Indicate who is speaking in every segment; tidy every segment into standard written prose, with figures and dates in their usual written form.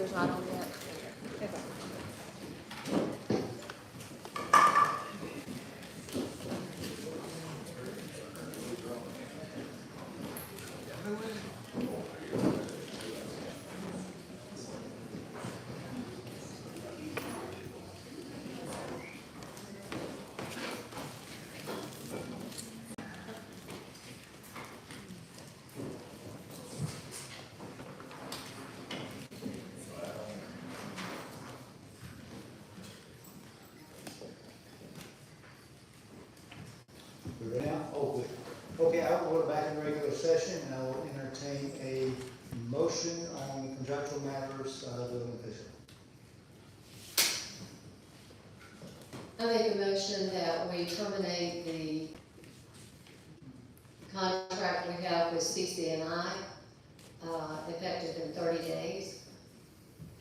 Speaker 1: computer's not on yet.
Speaker 2: Okay.
Speaker 3: We're now, oh, good. Okay, I will go back in regular session and I will entertain a motion on contractual matters, building official.
Speaker 4: I make a motion that we terminate the contract we have with CCNI, effective in 30 days.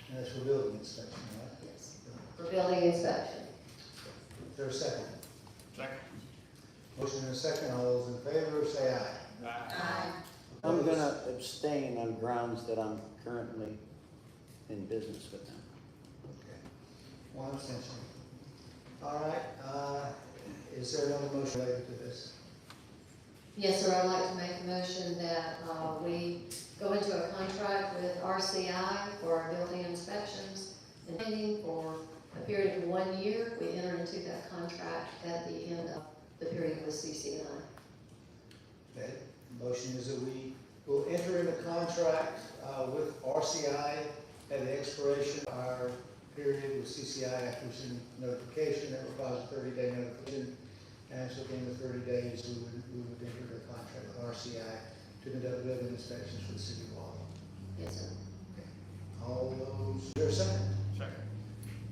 Speaker 3: And that's for building inspection, right?
Speaker 4: Yes. For building inspection.
Speaker 3: Is there a second?
Speaker 5: Second.
Speaker 3: Motion and a second, all those in favor, say aye.
Speaker 4: Aye.
Speaker 6: I'm gonna abstain on grounds that I'm currently in business with them.
Speaker 3: Okay. One abstention. All right, is there another motion related to this?
Speaker 4: Yes, sir, I'd like to make a motion that we go into a contract with RCI for our building inspections and training for a period of 1 year. We enter into that contract at the end of the period with CCNI.
Speaker 3: Okay, motion is that we will enter into contract with RCI at the expiration of our period with CCI after some notification that requires a 30-day notification. And so within the 30 days, we would enter the contract with RCI to conduct building inspections for the city of Walhalla.
Speaker 4: Yes, sir.
Speaker 3: Okay. All those, is there a second?
Speaker 5: Second.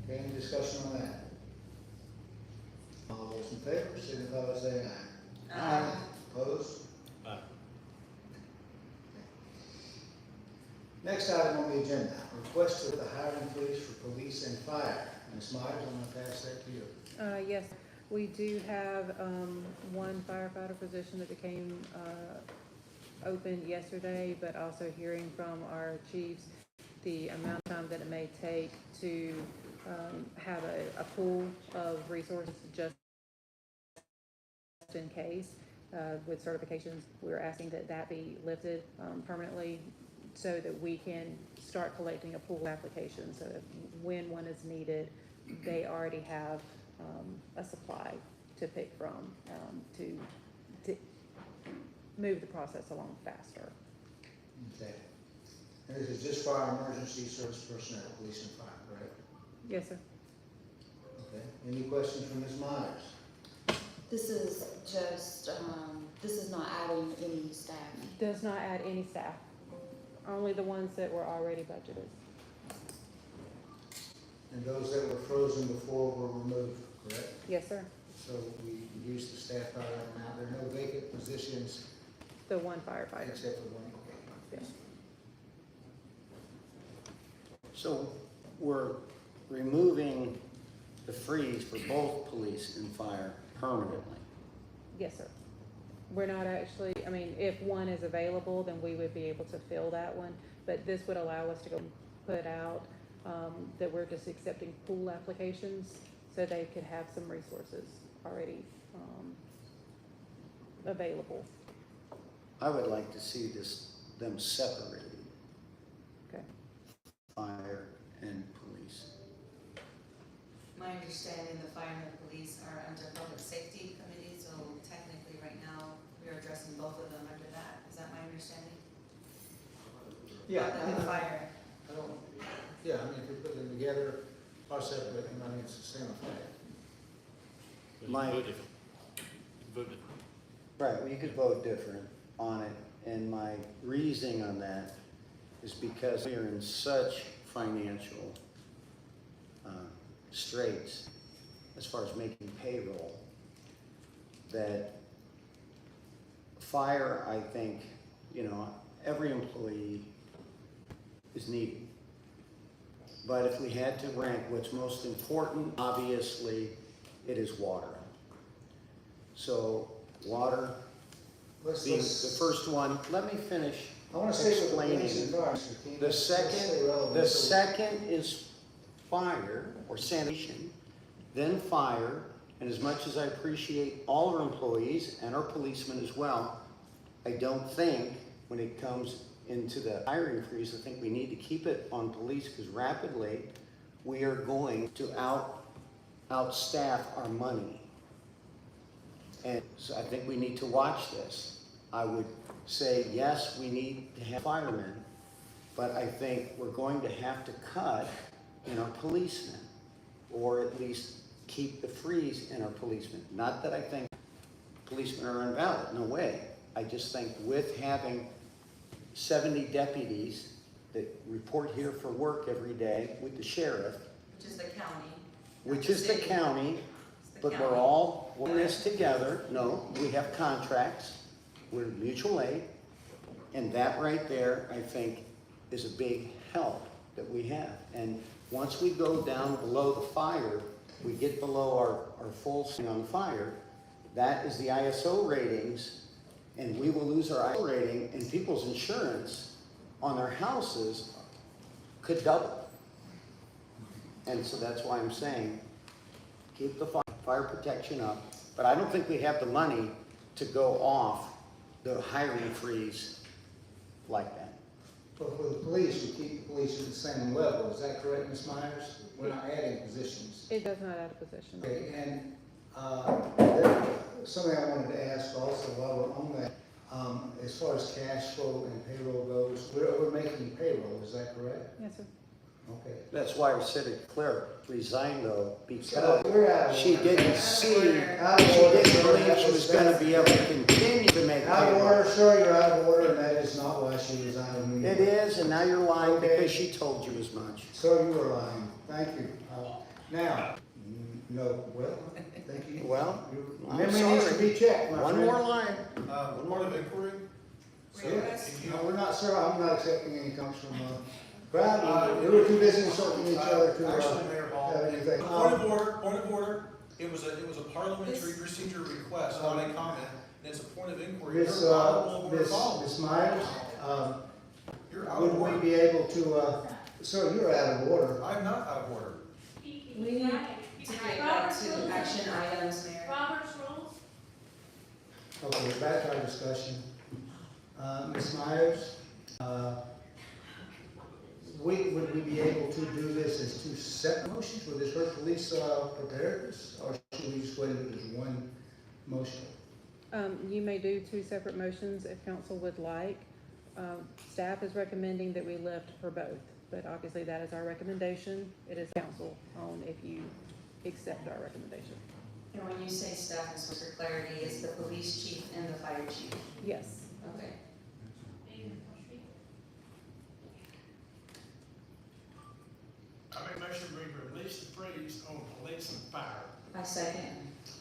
Speaker 3: Okay, any discussion on that? All those in favor, signify by saying aye.
Speaker 4: Aye.
Speaker 3: Opposed?
Speaker 5: Aye.
Speaker 3: Next item on the agenda, request for the hiring freeze for police and fire. Ms. Myers, I'm going to pass that to you.
Speaker 2: Yes, we do have one firefighter position that became open yesterday, but also hearing from our chiefs the amount of time that it may take to have a pool of resources just in case. With certifications, we're asking that that be lifted permanently so that we can start collecting a pool of applications, so that when one is needed, they already have a supply to pick from to move the process along faster.
Speaker 3: Okay. And this is just for our emergency service personnel, police and fire, correct?
Speaker 2: Yes, sir.
Speaker 3: Okay. Any questions from Ms. Myers?
Speaker 1: This is just, this is not adding any staff.
Speaker 2: Does not add any staff, only the ones that were already budgeted.
Speaker 3: And those that were frozen before were removed, correct?
Speaker 2: Yes, sir.
Speaker 3: So we reduced the staff by that amount. There are no vacant positions
Speaker 2: The one firefighter.
Speaker 3: except for one. Okay.
Speaker 2: Yes.
Speaker 6: So we're removing the freeze for both police and fire permanently.
Speaker 2: Yes, sir. We're not actually, I mean, if one is available, then we would be able to fill that one, but this would allow us to go put out that we're just accepting pool applications so they could have some resources already available.
Speaker 6: I would like to see them separated,
Speaker 2: Okay.
Speaker 6: fire and police.
Speaker 7: My understanding, the fire and the police are under public safety committee, so technically right now, we're addressing both of them under that. Is that my understanding?
Speaker 3: Yeah.
Speaker 7: The fire.
Speaker 3: I don't, yeah, I mean, if we put them together, or separate, I mean, it's the same effect.
Speaker 6: My-
Speaker 5: Vote different. Vote different.
Speaker 6: Right, well, you could vote different on it, and my reasoning on that is because we are in such financial straits as far as making payroll, that fire, I think, every employee is needed. But if we had to rank what's most important, obviously, it is water. So water being the first one, let me finish
Speaker 3: I wanna stay with the police and
Speaker 6: explaining.
Speaker 3: fire, Mr. King.
Speaker 6: The
Speaker 3: Let's stay relevant.
Speaker 6: The
Speaker 3: So-
Speaker 6: second is fire or sanitation, then fire, and as much as I appreciate all our employees and our policemen as well, I don't think when it comes into the hiring freeze, I think we need to keep it on police because rapidly we are going to outstaff our money. And so I think we need to watch this. I would say, yes, we need to have firemen, but I think we're going to have to cut in our policemen, or at least keep the freeze in our policemen. Not that I think policemen are invalid, no way. I just think with having 70 deputies that report here for work every day with the sheriff,
Speaker 7: Which is the county.
Speaker 6: which
Speaker 7: not
Speaker 6: is the
Speaker 7: city.
Speaker 6: county,
Speaker 7: It's the
Speaker 6: but we're
Speaker 7: county.
Speaker 6: all in this together. No, we have contracts, we're mutual aid, and that right there, I think, is a big help that we have. And once we go down below the fire, we get below our full swing on fire, that is the ISO ratings, and we will lose our ISO rating, and people's insurance on their houses could double. And so that's why I'm saying, keep the fire protection up, but I don't think we have the money to go off the hiring freeze like that.
Speaker 3: But for the police, we keep the police at the same level, is that correct, Ms. Myers? We're not adding positions.
Speaker 2: It does not add a position.
Speaker 3: Okay, and, something I wanted to ask also while we're on that, as far as cash flow and payroll goes, we're making payroll, is that correct?
Speaker 2: Yes, sir.
Speaker 3: Okay.
Speaker 6: That's why we said it clear, resigned though,
Speaker 3: So
Speaker 6: because
Speaker 3: we're out of
Speaker 6: she
Speaker 3: order.
Speaker 6: didn't see,
Speaker 3: Out of
Speaker 6: she
Speaker 3: order,
Speaker 6: didn't
Speaker 3: sir.
Speaker 6: believe
Speaker 3: That
Speaker 6: she was gonna be able to continue to make
Speaker 3: Out of
Speaker 6: payroll.
Speaker 3: order, sir, you're out of order, and that is not why she resigned.
Speaker 6: It is, and now you're lying
Speaker 3: Okay.
Speaker 6: because she told you as much.
Speaker 3: So you were lying, thank you. Now, no, well, thank you.
Speaker 6: Well, I'm
Speaker 3: Memory needs to
Speaker 6: sorry.
Speaker 3: be checked, my
Speaker 6: One
Speaker 3: friend.
Speaker 6: more line.
Speaker 5: Point of inquiry?
Speaker 3: No, we're not, sir, I'm not accepting any comments from, Brad, we were too busy insulting each other to,
Speaker 8: Actually, Mayor Hall,
Speaker 3: have anything.
Speaker 8: point of order, it was a parliamentary procedure request, not a comment, and it's a point of inquiry.
Speaker 3: Miss,
Speaker 8: You're liable to resolve.
Speaker 3: Miss Myers,
Speaker 8: You're out
Speaker 3: would
Speaker 8: of
Speaker 3: we
Speaker 8: order.
Speaker 3: be able to, sir, you're out of order.
Speaker 8: I'm not out of order.
Speaker 7: We need to get back to action items, Mayor.
Speaker 9: Robert's rules.
Speaker 3: Okay, back to our discussion. Ms. Myers, would we be able to do this as two separate motions? Would this hurt police preparedness, or should we just go ahead and do it as one motion?
Speaker 2: You may do two separate motions if council would like. Staff is recommending that we lift for both, but obviously that is our recommendation. It is council on if you accept our recommendation.
Speaker 7: And when you say staff, and so for clarity, is the police chief and the fire chief?
Speaker 2: Yes.
Speaker 7: Okay.
Speaker 5: I make a motion we release the freeze on police and fire.
Speaker 7: I second.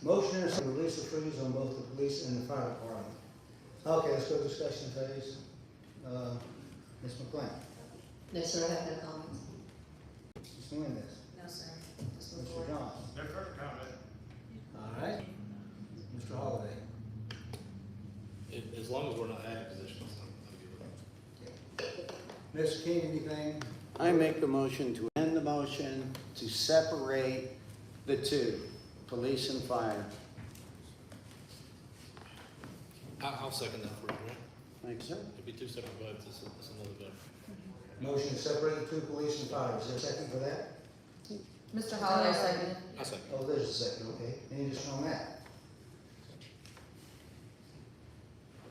Speaker 3: Motion is to release the freeze on both the police and the fire department. Okay, let's go to discussion phase. Ms. McLean,
Speaker 4: No, sir, I have no comments.
Speaker 3: Ms. Melendez,
Speaker 7: No, sir. Just move
Speaker 3: Mr.
Speaker 7: forward.
Speaker 3: Johnson.
Speaker 5: No further comment.
Speaker 3: All right. Mr. Holliday.
Speaker 5: As long as we're not adding positions, I'm good with that.
Speaker 3: Mr. King, anything?
Speaker 6: I make a motion to end the motion to separate the two, police and fire.
Speaker 5: I'll second that for you, Mayor.
Speaker 6: Thanks, sir.
Speaker 5: It'd be two separate votes, it's another vote.
Speaker 3: Motion to separate the two, police and fire. Is there a second for that?
Speaker 1: Mr. Holliday seconded.
Speaker 5: I second.
Speaker 3: Oh, there's a second, okay. Any additional on that?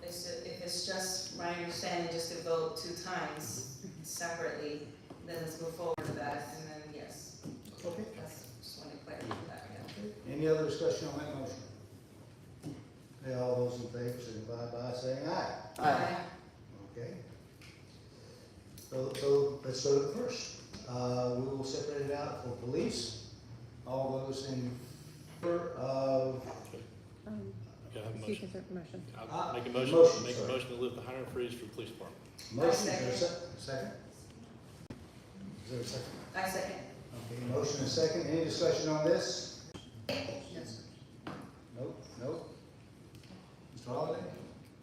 Speaker 7: If it's just, my understanding, just to vote 2 times separately, then let's move forward to that, and then yes.
Speaker 3: Okay.
Speaker 7: That's, just want to clarify that, yeah.
Speaker 3: Any other discussion on that motion? Okay, all those in favor signify by saying aye.
Speaker 6: Aye.
Speaker 3: Okay. So let's go to the first. We will separate it out for police. All those in favor of,
Speaker 5: Okay, I have a
Speaker 2: Excuse
Speaker 5: motion.
Speaker 2: me, sir, motion.
Speaker 5: I'll make a
Speaker 3: motion,
Speaker 5: make a
Speaker 3: sorry.
Speaker 5: motion to lift the hiring freeze for the police department.
Speaker 3: motion, is there a second? Is there a second?
Speaker 7: I second.
Speaker 3: Okay, motion and second. Any discussion on this?
Speaker 4: Yes, sir.
Speaker 3: Nope, nope. Mr. Holliday?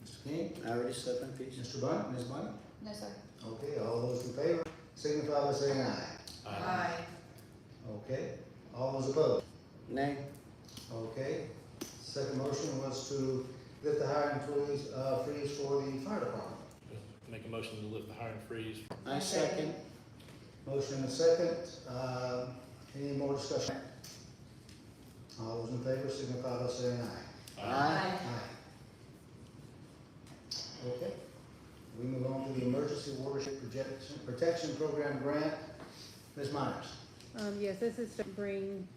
Speaker 3: Mr. King?
Speaker 6: I already said my piece.
Speaker 3: Mr. Bunt? Ms. Bunt?
Speaker 1: No, sir.
Speaker 3: Okay, all those in favor, signify by saying aye.
Speaker 7: Aye.
Speaker 3: Okay, all those opposed?
Speaker 6: Nay?
Speaker 3: Okay, second motion was to lift the hiring freeze for the fire department.
Speaker 9: Make a motion to lift the hiring freeze.
Speaker 6: I second.
Speaker 3: Motion and second, any more discussion? All those in favor signify by saying aye.
Speaker 6: Aye.
Speaker 3: Okay, we move on to the Emergency Watershed Protection Program grant. Ms. Myers.
Speaker 2: Yes, this is to bring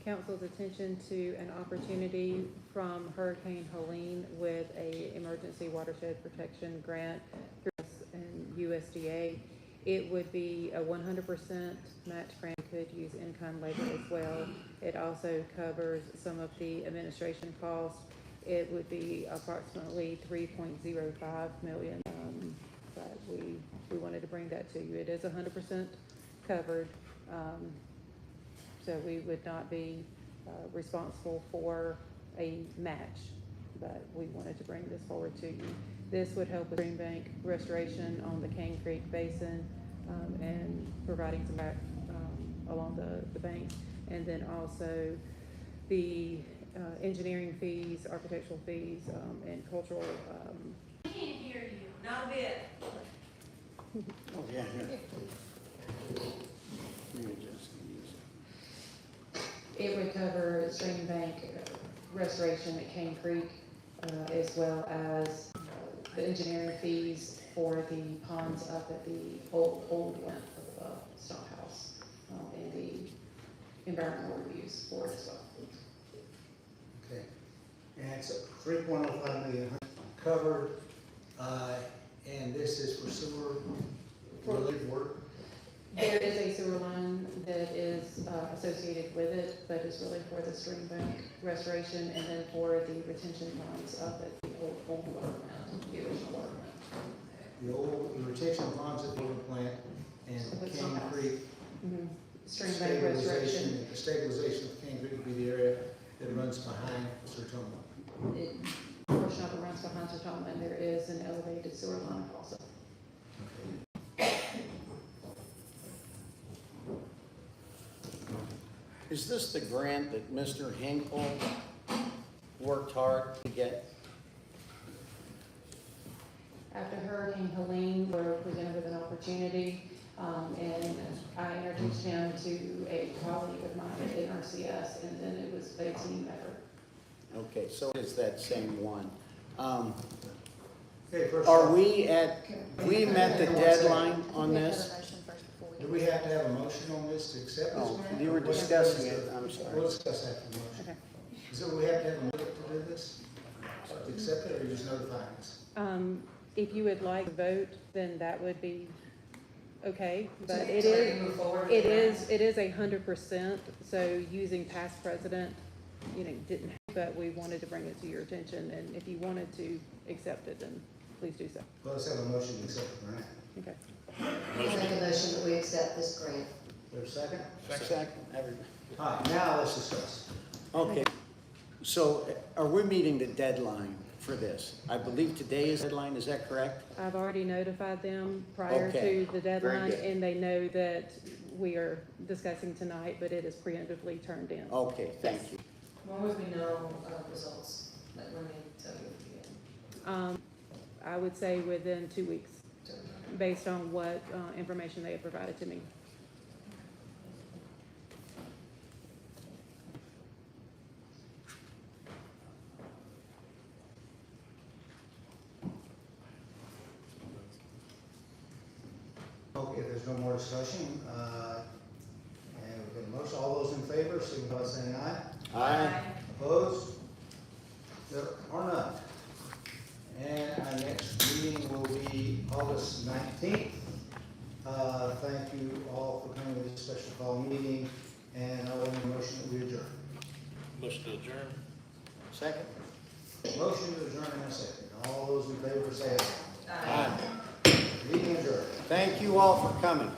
Speaker 2: council's attention to an opportunity from Hurricane Helene with a emergency watershed protection grant through us and USDA. It would be a 100% match grant, could use in-kind labor as well. It also covers some of the administration costs. It would be approximately 3.05 million, but we wanted to bring that to you. It is 100% covered, so we would not be responsible for a match, but we wanted to bring this forward to you. This would help with stream bank restoration on the Cane Creek Basin, and providing some back along the banks, and then also the engineering fees, architectural fees, and cultural.
Speaker 7: I can't hear you, not a bit.
Speaker 6: Oh, yeah, here. Let me just use it.
Speaker 2: It would cover stream bank restoration at Cane Creek, as well as the engineering fees for the ponds up at the old length of Stone House, and the environmental reviews for it as well.
Speaker 3: Okay, and it's 3.05 million covered, and this is for sewer related work.
Speaker 2: There is a sewer line that is associated with it, but it's really for the stream bank restoration and then for the retention ponds up at the old water plant, the original water plant.
Speaker 3: The retention ponds at the water plant and
Speaker 2: With
Speaker 3: Cane
Speaker 2: Stonehouse.
Speaker 3: Creek.
Speaker 2: Stream bank restoration.
Speaker 3: The stabilization of Cane Creek would be the area that runs behind Sertoma.
Speaker 2: Portion of it runs behind Sertoma, and there is an elevated sewer line also.
Speaker 6: Is this the grant that Mr. Hinkle worked hard to get?
Speaker 2: After Hurricane Helene, we were presented with an opportunity, and I introduced him to a colleague of mine at NRCS, and then it was a team effort.
Speaker 6: Okay, so it is that same one.
Speaker 3: Okay, first
Speaker 6: Are
Speaker 3: off,
Speaker 6: we met the deadline on
Speaker 1: We have
Speaker 6: this?
Speaker 1: a motion first before we
Speaker 3: do we have to have a motion on this to accept this
Speaker 6: Oh,
Speaker 3: grant?
Speaker 6: you were
Speaker 3: What
Speaker 6: discussing
Speaker 3: happens
Speaker 6: it,
Speaker 3: if-
Speaker 6: I'm sorry.
Speaker 3: We'll discuss after the motion.
Speaker 2: Okay.
Speaker 3: So we have to have a motion to do this? To accept it, or just notifying us?
Speaker 2: If you would like to vote, then that would be okay, but
Speaker 7: So
Speaker 2: it
Speaker 7: they
Speaker 2: is,
Speaker 7: can move forward with
Speaker 2: it
Speaker 7: that?
Speaker 2: is 100%, so using past precedent, didn't, but we wanted to bring it to your attention, and if you wanted to accept it, then please do so.
Speaker 3: Well, let's have a motion to accept the grant.
Speaker 2: Okay.
Speaker 4: I make a motion that we accept this grant.
Speaker 3: Is there a second?
Speaker 6: Second, everybody.
Speaker 3: All right, now let's discuss.
Speaker 6: Okay, so are we meeting the deadline for this? I believe today is deadline, is that correct?
Speaker 2: I've already notified them prior
Speaker 6: Okay,
Speaker 2: to the deadline,
Speaker 6: good.
Speaker 2: and they know that we are discussing tonight, but it is preemptively turned in.
Speaker 6: Okay, thank you.
Speaker 7: When would we know results, like when they tell you again?
Speaker 2: I would say within 2 weeks, based on what information they have provided to me.
Speaker 3: Okay, if there's no more discussion, and we've got a motion, all those in favor, signify by saying aye.
Speaker 6: Aye.
Speaker 3: Opposed? There are none. And our next meeting will be August 19th. Thank you all for coming to this special call meeting, and I will make a motion that we adjourn.
Speaker 9: Motion to adjourn.
Speaker 6: Second?
Speaker 3: Motion to adjourn in a second. All those in favor say aye.
Speaker 6: Aye.
Speaker 3: Meeting adjourned.
Speaker 6: Thank you all for coming.